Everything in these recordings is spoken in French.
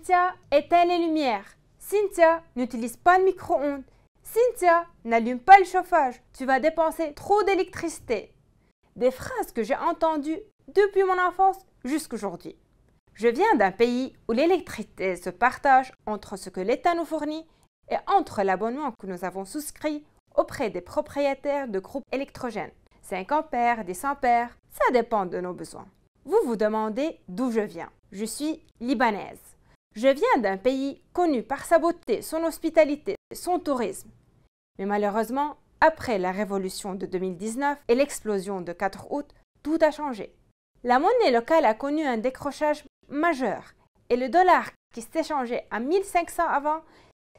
Cynthia, éteins les lumières. Cynthia, n'utilise pas de micro-ondes. Cynthia, n'allume pas le chauffage. Tu vas dépenser trop d'électricité. Des phrases que j'ai entendues depuis mon enfance jusqu'à aujourd'hui. Je viens d'un pays où l'électricité se partage entre ce que l'État nous fournit et entre l'abonnement que nous avons souscrit auprès des propriétaires de groupes électrogènes. 5 ampères, 10 ampères, ça dépend de nos besoins. Vous vous demandez d'où je viens. Je suis libanaise. Je viens d'un pays connu par sa beauté, son hospitalité, son tourisme. Mais malheureusement, après la révolution de 2019 et l'explosion de 4 août, tout a changé. La monnaie locale a connu un décrochage majeur et le dollar qui s'échangeait à 1500 avant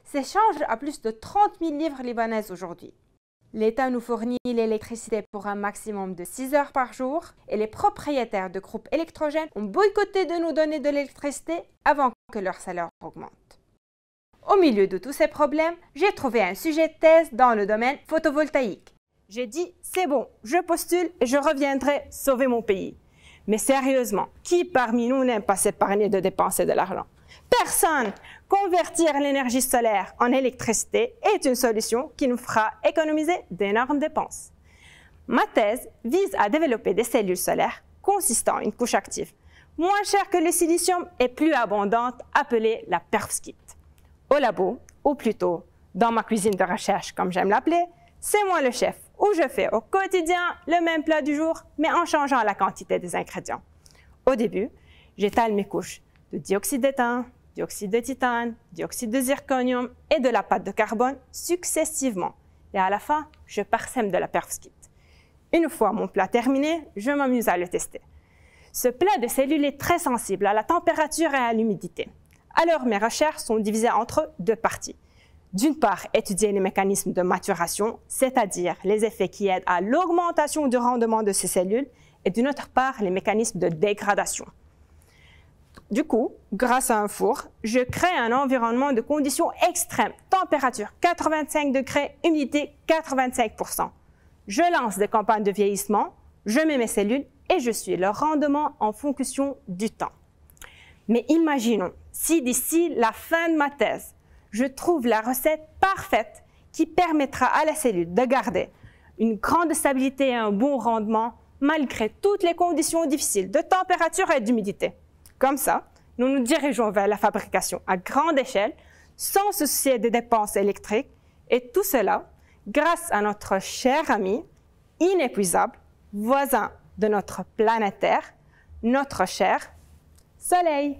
s'échange à plus de 30 000 livres libanaises aujourd'hui. L'État nous fournit l'électricité pour un maximum de 6 heures par jour et les propriétaires de groupes électrogènes ont boycotté de nous donner de l'électricité avant que leur salaire augmente. Au milieu de tous ces problèmes, j'ai trouvé un sujet de thèse dans le domaine photovoltaïque. J'ai dit, c'est bon, je postule et je reviendrai sauver mon pays. Mais sérieusement, qui parmi nous n'aime pas s'épargner de dépenser de l'argent? Personne! Convertir l'énergie solaire en électricité est une solution qui nous fera économiser d'énormes dépenses. Ma thèse vise à développer des cellules solaires consistant en une couche active, moins chère que le silicium et plus abondante, appelée la perovskite. Au labo, ou plutôt dans ma cuisine de recherche comme j'aime l'appeler, c'est moi le chef, où je fais au quotidien le même plat du jour, mais en changeant la quantité des ingrédients. Au début, j'étale mes couches de dioxyde d'étain, dioxyde de titane, dioxyde de zirconium et de la pâte de carbone successivement. Et à la fin, je parsème de la perovskite. Une fois mon plat terminé, je m'amuse à le tester. Ce plat de cellules est très sensible à la température et à l'humidité. Alors mes recherches sont divisées entre 2 parties. D'une part, étudier les mécanismes de maturation, c'est-à-dire les effets qui aident à l'augmentation du rendement de ces cellules, et d'une autre part, les mécanismes de dégradation. Du coup, grâce à un four, je crée un environnement de conditions extrêmes, température 85 degrés, humidité 85%. Je lance des campagnes de vieillissement, je mets mes cellules et je suis leur rendement en fonction du temps. Mais imaginons si d'ici la fin de ma thèse, je trouve la recette parfaite qui permettra à la cellule de garder une grande stabilité et un bon rendement malgré toutes les conditions difficiles de température et d'humidité. Comme ça, nous nous dirigeons vers la fabrication à grande échelle sans se soucier des dépenses électriques et tout cela grâce à notre cher ami inépuisable, voisin de notre planète Terre, notre cher Soleil.